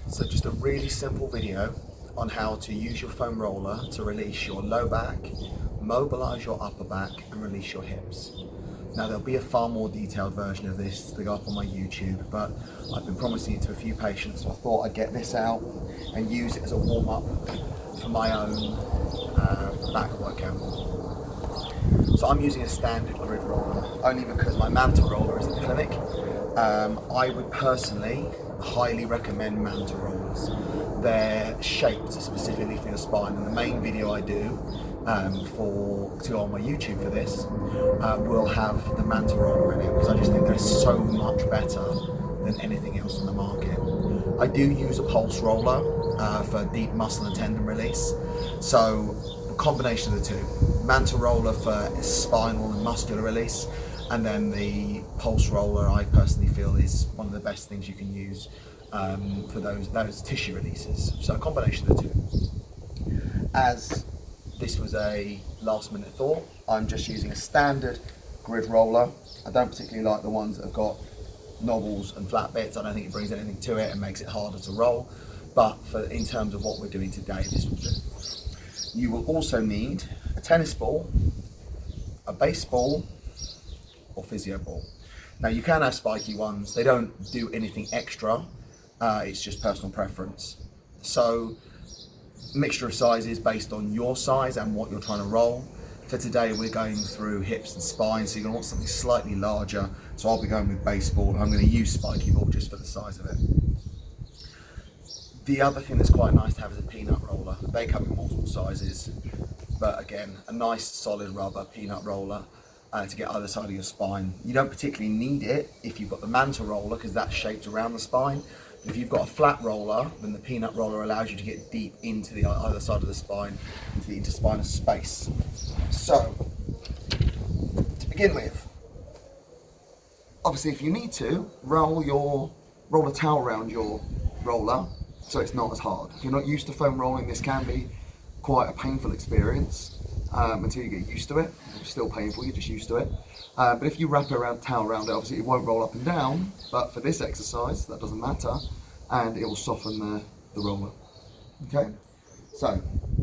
So just a really simple video on how to use your foam roller to release your low back, mobilise your upper back and release your hips. Now there'll be a far more detailed version of this to go up on my YouTube, but I've been promising it to a few patients, so I thought I'd get this out and use it as a warm-up for my own back workout. So I'm using a standard grid roller, only because my Manta roller is in the clinic. I would personally highly recommend Manta rollers. They're shaped specifically for your spine, and the main video I do to go on my YouTube for this will have the Manta roller in it, because I just think they're so much better than anything else on the market. I do use a pulse roller for deep muscle and tendon release, so a combination of the two. Manta roller for spinal and muscular release, and then the pulse roller I personally feel is one of the best things you can use for those tissue releases. So a combination of the two. As this was a last minute thought, I'm just using a standard grid roller. I don't particularly like the ones that have got knobbles and flat bits. I don't think it brings anything to it and makes it harder to roll, but in terms of what we're doing today, this will do. You will also need a tennis ball, a baseball, or physio ball. Now you can have spiky ones, they don't do anything extra, it's just personal preference. So mixture of sizes based on your size and what you're trying to roll. For today we're going through hips and spine, so you're going to want something slightly larger, so I'll be going with baseball. I'm going to use spiky ball just for the size of it. The other thing that's quite nice to have is a peanut roller. They come in multiple sizes, but again, a nice solid rubber peanut roller to get either side of your spine. You don't particularly need it if you've got the Manta roller, because that's shaped around the spine. If you've got a flat roller, then the peanut roller allows you to get deep into the other side of the spine, into the interspinal space. So, to begin with, obviously if you need to, roll a towel around your roller so it's not as hard. If you're not used to foam rolling, this can be quite a painful experience until you get used to it. It's still painful, you're just used to it. But if you wrap a towel around it, obviously it won't roll up and down, but for this exercise, that doesn't matter, and it will soften the roller. Okay? So,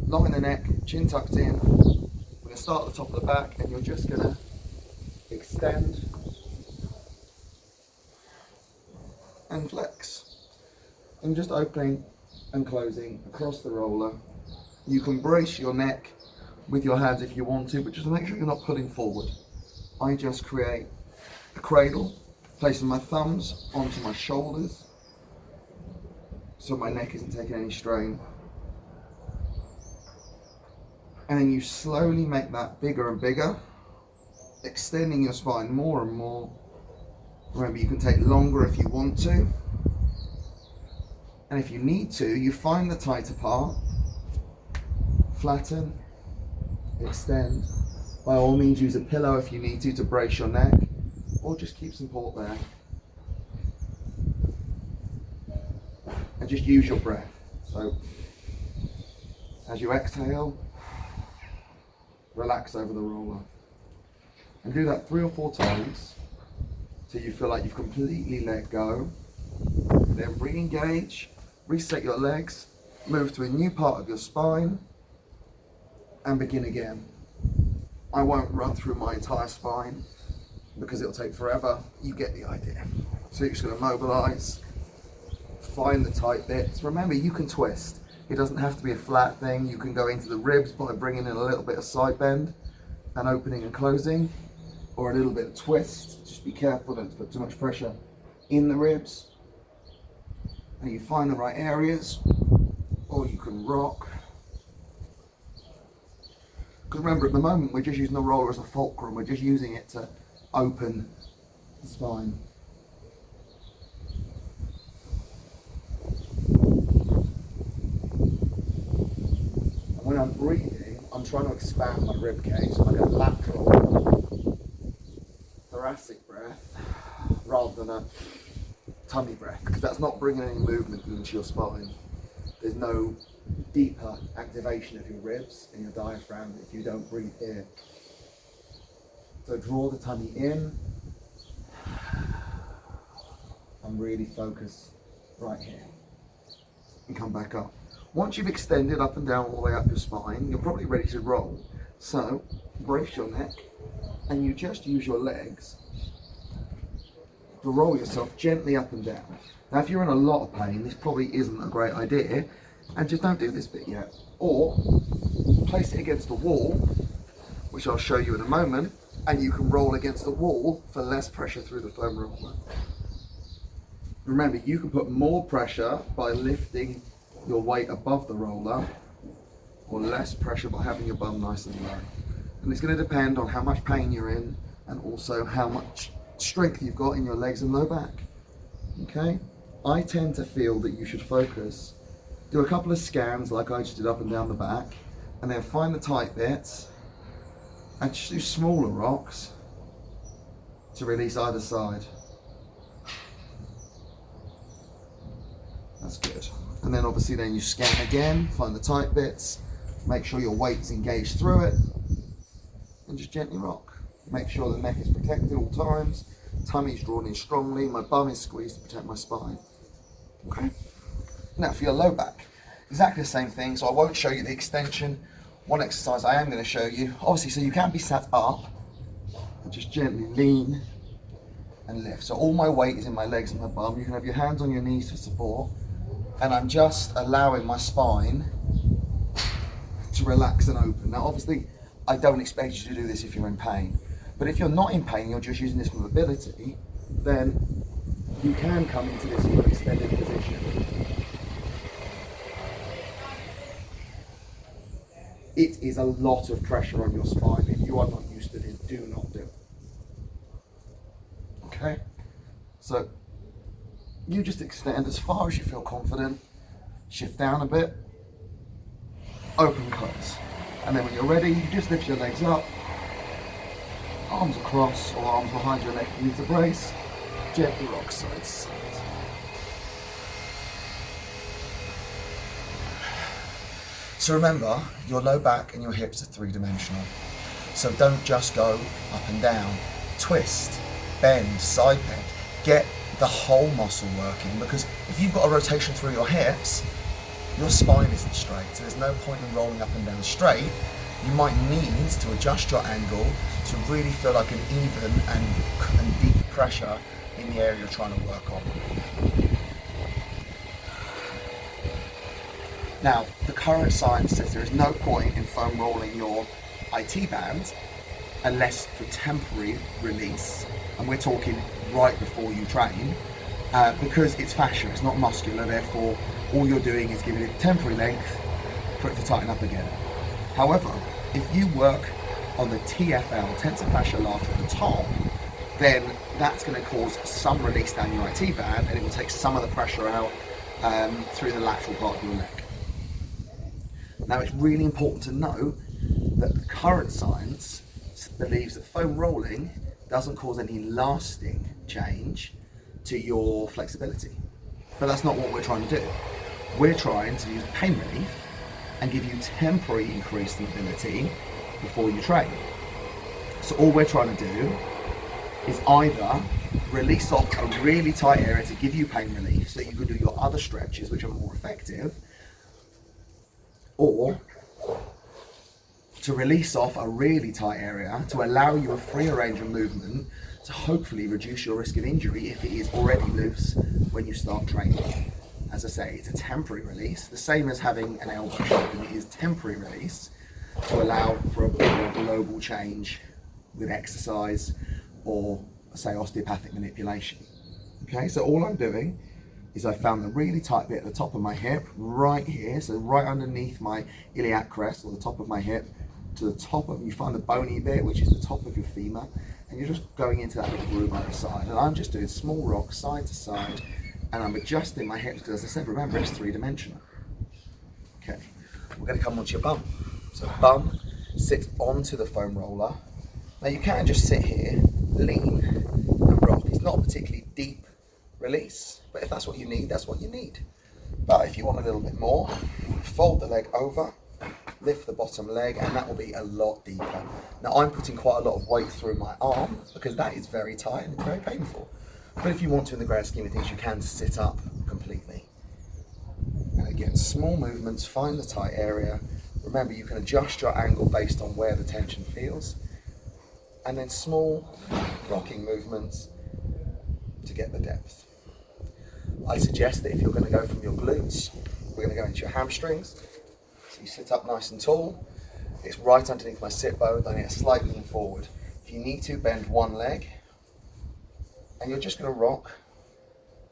long in the neck, chin tucked in. We're going to start at the top of the back, and you're just going to extend and flex. And just opening and closing across the roller. You can brace your neck with your hands if you want to, but just make sure you're not pulling forward. I just create a cradle, placing my thumbs onto my shoulders so my neck isn't taking any strain. And then you slowly make that bigger and bigger, extending your spine more and more. Remember, you can take longer if you want to. And if you need to, you find the tighter part, flatten, extend. By all means, use a pillow if you need to brace your neck, or just keep support there. And just use your breath. So, as you exhale, relax over the roller. And do that 3 or 4 times till you feel like you've completely let go. Then re-engage, reset your legs, move to a new part of your spine, and begin again. I won't run through my entire spine because it'll take forever. You get the idea. So you're just going to mobilise, find the tight bits. Remember, you can twist. It doesn't have to be a flat thing. You can go into the ribs by bringing in a little bit of side bend and opening and closing, or a little bit of twist. Just be careful not to put too much pressure in the ribs. And you find the right areas, or you can rock. Because remember, at the moment we're just using the roller as a fulcrum, we're just using it to open the spine. And when I'm breathing, I'm trying to expand my rib cage, so I get a lateral thoracic breath rather than a tummy breath, because that's not bringing any movement into your spine. There's no deeper activation of your ribs and your diaphragm if you don't breathe here. So draw the tummy in and really focus right here. and come back up. Once you've extended up and down all the way up your spine, you're probably ready to roll. So brace your neck and you just use your legs to roll yourself gently up and down. Now if you're in a lot of pain, this probably isn't a great idea, and just don't do this bit yet. Or place it against the wall, which I'll show you in a moment, and you can roll against the wall for less pressure through the foam roller. Remember, you can put more pressure by lifting your weight above the roller, or less pressure by having your bum nice and low. And it's going to depend on how much pain you're in, and also how much strength you've got in your legs and low back. Okay? I tend to feel that you should focus, do a couple of scans like I just did up and down the back, and then find the tight bits, and just do smaller rocks to release either side. That's good. And then obviously then you scan again, find the tight bits, make sure your weight's engaged through it, and just gently rock. Make sure the neck is protected at all times, tummy's drawn in strongly, my bum is squeezed to protect my spine. Okay? Now for your low back, exactly the same thing, so I won't show you the extension. One exercise I am going to show you, obviously, so you can be sat up, and just gently lean and lift. So all my weight is in my legs and my bum. You can have your hands on your knees for support, and I'm just allowing my spine to relax and open. Now obviously, I don't expect you to do this if you're in pain, but if you're not in pain, you're just using this for mobility, then you can come into this more extended position. It is a lot of pressure on your spine. If you are not used to it, do not do it. Okay? So, you just extend as far as you feel confident, shift down a bit, open, close. And then when you're ready, you just lift your legs up, arms across or arms behind your leg, use the brace, gently rock side to side. So remember, your low back and your hips are three-dimensional. So don't just go up and down. Twist, bend, side bend. Get the whole muscle working, because if you've got a rotation through your hips, your spine isn't straight. So there's no point in rolling up and down straight. You might need to adjust your angle to really feel like an even and deep pressure in the area you're trying to work on. Now, the current science says there is no point in foam rolling your IT band unless for temporary release, and we're talking right before you train, because it's fascia, it's not muscular, therefore all you're doing is giving it temporary length for it to tighten up again. However, if you work on the TFL, tensor fascia lata at the top, then that's going to cause some release down your IT band, and it will take some of the pressure out through the lateral part of your leg. Now, it's really important to know that the current science believes that foam rolling doesn't cause any lasting change to your flexibility. But that's not what we're trying to do. We're trying to use pain relief and give you temporary increased mobility before you train. So all we're trying to do is either release off a really tight area to give you pain relief so you can do your other stretches which are more effective, or to release off a really tight area to allow you a freer range of movement to hopefully reduce your risk of injury if it is already loose when you start training. As I say, it's a temporary release, the same as having an elbow shock, and it is temporary release to allow for a bigger global change with exercise or, say, osteopathic manipulation. Okay, so all I'm doing is I found the really tight bit at the top of my hip, right here, so right underneath my iliac crest, or the top of my hip, to the top of, you find the bony bit, which is the top of your femur, and you're just going into that little groove on the side. And I'm just doing small rocks side to side, and I'm adjusting my hips, because as I said, remember, it's three-dimensional. Okay, we're gonna come onto your bum. So bum, sit onto the foam roller. Now you can just sit here, lean, and rock. It's not a particularly deep release, but if that's what you need, that's what you need. But if you want a little bit more, fold the leg over, lift the bottom leg, and that will be a lot deeper. Now I'm putting quite a lot of weight through my arm because that is very tight and it's very painful. But if you want to, in the grand scheme of things, you can sit up completely. And Again, small movements, find the tight area. Remember, you can adjust your angle based on where the tension feels. And then small rocking movements to get the depth. I suggest that if you're going to go from your glutes, we're going to go into your hamstrings. So you sit up nice and tall. It's right underneath my sit bone, then it's slightly lean forward. If you need to, bend one leg, and you're just going to rock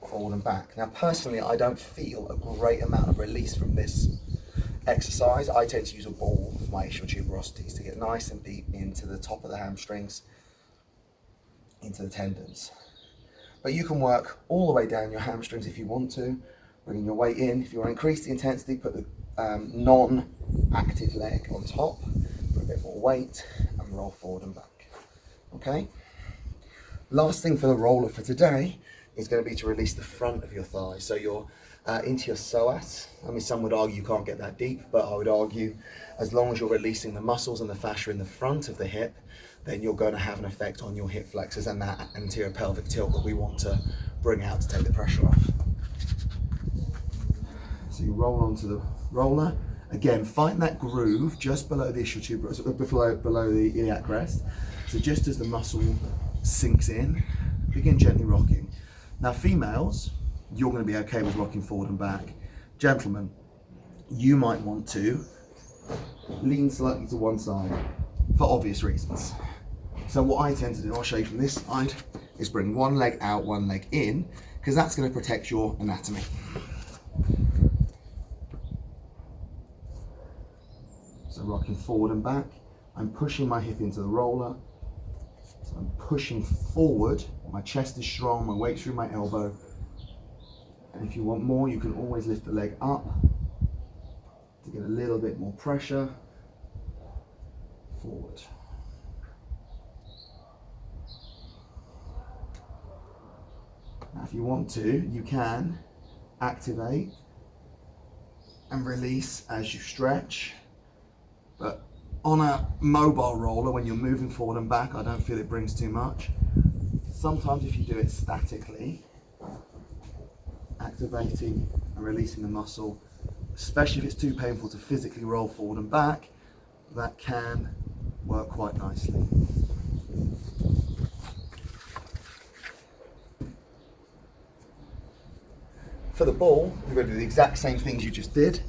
forward and back. Now, personally, I don't feel a great amount of release from this exercise. I tend to use a ball for my ischial tuberosities to get nice and deep into the top of the hamstrings, into the tendons. But you can work all the way down your hamstrings if you want to, bringing your weight in. If you want to increase the intensity, put the non-active leg on top, put a bit more weight, and roll forward and back. Okay? Last thing for the roller for today is going to be to release the front of your thigh. So you're into your psoas. I mean, some would argue you can't get that deep, but I would argue as long as you're releasing the muscles and the fascia in the front of the hip, then you're going to have an effect on your hip flexors and that anterior pelvic tilt that we want to bring out to take the pressure off. So you roll onto the roller. Again, find that groove just below the ischial tuberous, below the iliac crest. So just as the muscle sinks in, begin gently rocking. Now females, you're going to be okay with rocking forward and back. Gentlemen, you might want to lean slightly to one side for obvious reasons. So what I tend to do, I'll show you from this side, is bring one leg out, one leg in, because that's going to protect your anatomy. So rocking forward and back, I'm pushing my hip into the roller. So I'm pushing forward, my chest is strong, my weight's through my elbow. And if you want more, you can always lift the leg up to get a little bit more pressure forward. Now, if you want to, you can activate and release as you stretch. But on a mobile roller, when you're moving forward and back, I don't feel it brings too much. Sometimes if you do it statically, activating and releasing the muscle, especially if it's too painful to physically roll forward and back, that can work quite nicely. For the ball, you're going to do the exact same things you just did.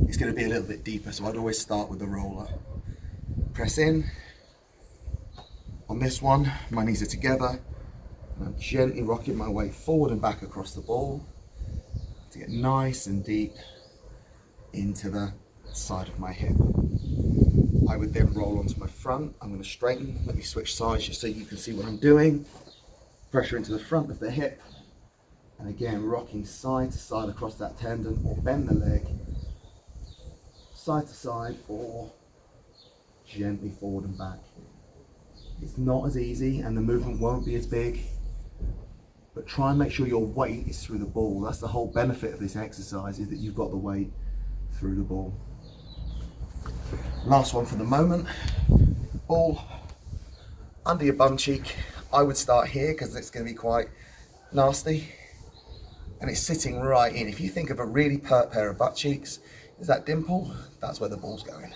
It's going to be a little bit deeper, so I'd always start with the roller. Press in. On this one, my knees are together, and I'm gently rocking my way forward and back across the ball to get nice and deep into the side of my hip. I would then roll onto my front. I'm going to straighten. Let me switch sides just so you can see what I'm doing. Pressure into the front of the hip, and again rocking side to side across that tendon, or bend the leg side to side or gently forward and back. It's not as easy and the movement won't be as big, but try and make sure your weight is through the ball. That's the whole benefit of this exercise, is that you've got the weight through the ball. Last one for the moment. Ball under your bum cheek. I would start here because it's going to be quite nasty, and it's sitting right in. If you think of a really pert pair of butt cheeks, is that dimple? That's where the ball's going.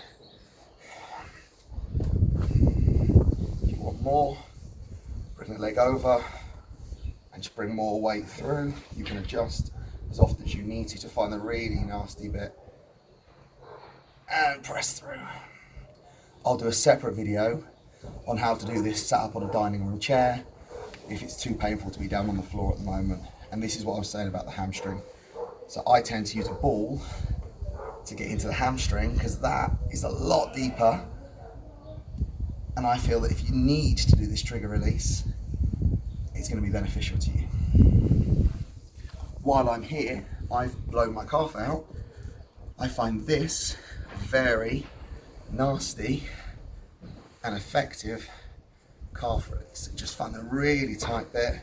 If you want more, bring the leg over and just bring more weight through. You can adjust as often as you need to find the really nasty bit and press through. I'll do a separate video on how to do this sat up on a dining room chair if it's too painful to be down on the floor at the moment. And this is what I was saying about the hamstring. So I tend to use a ball to get into the hamstring because that is a lot deeper, and I feel that if you need to do this trigger release, it's going to be beneficial to you. While I'm here, I've blown my calf out. I find this very nasty and effective calf release. Just find the really tight bit,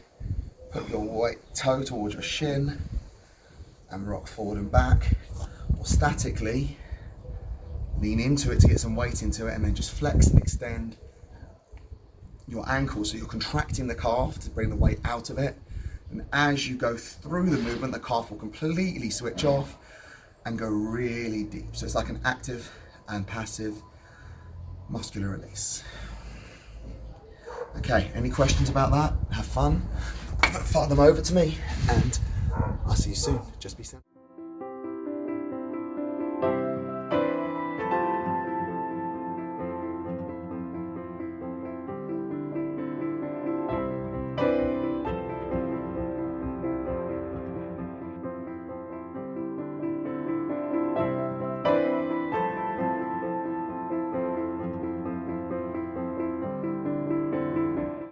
put your weight toe towards your shin and rock forward and back, or statically lean into it to get some weight into it, and then just flex and extend your ankle so you're contracting the calf to bring the weight out of it. And as you go through the movement, the calf will completely switch off and go really deep. So it's like an active and passive muscular release. Okay, any questions about that? Have fun. Fire them over to me, and I'll see you soon. Just be simple.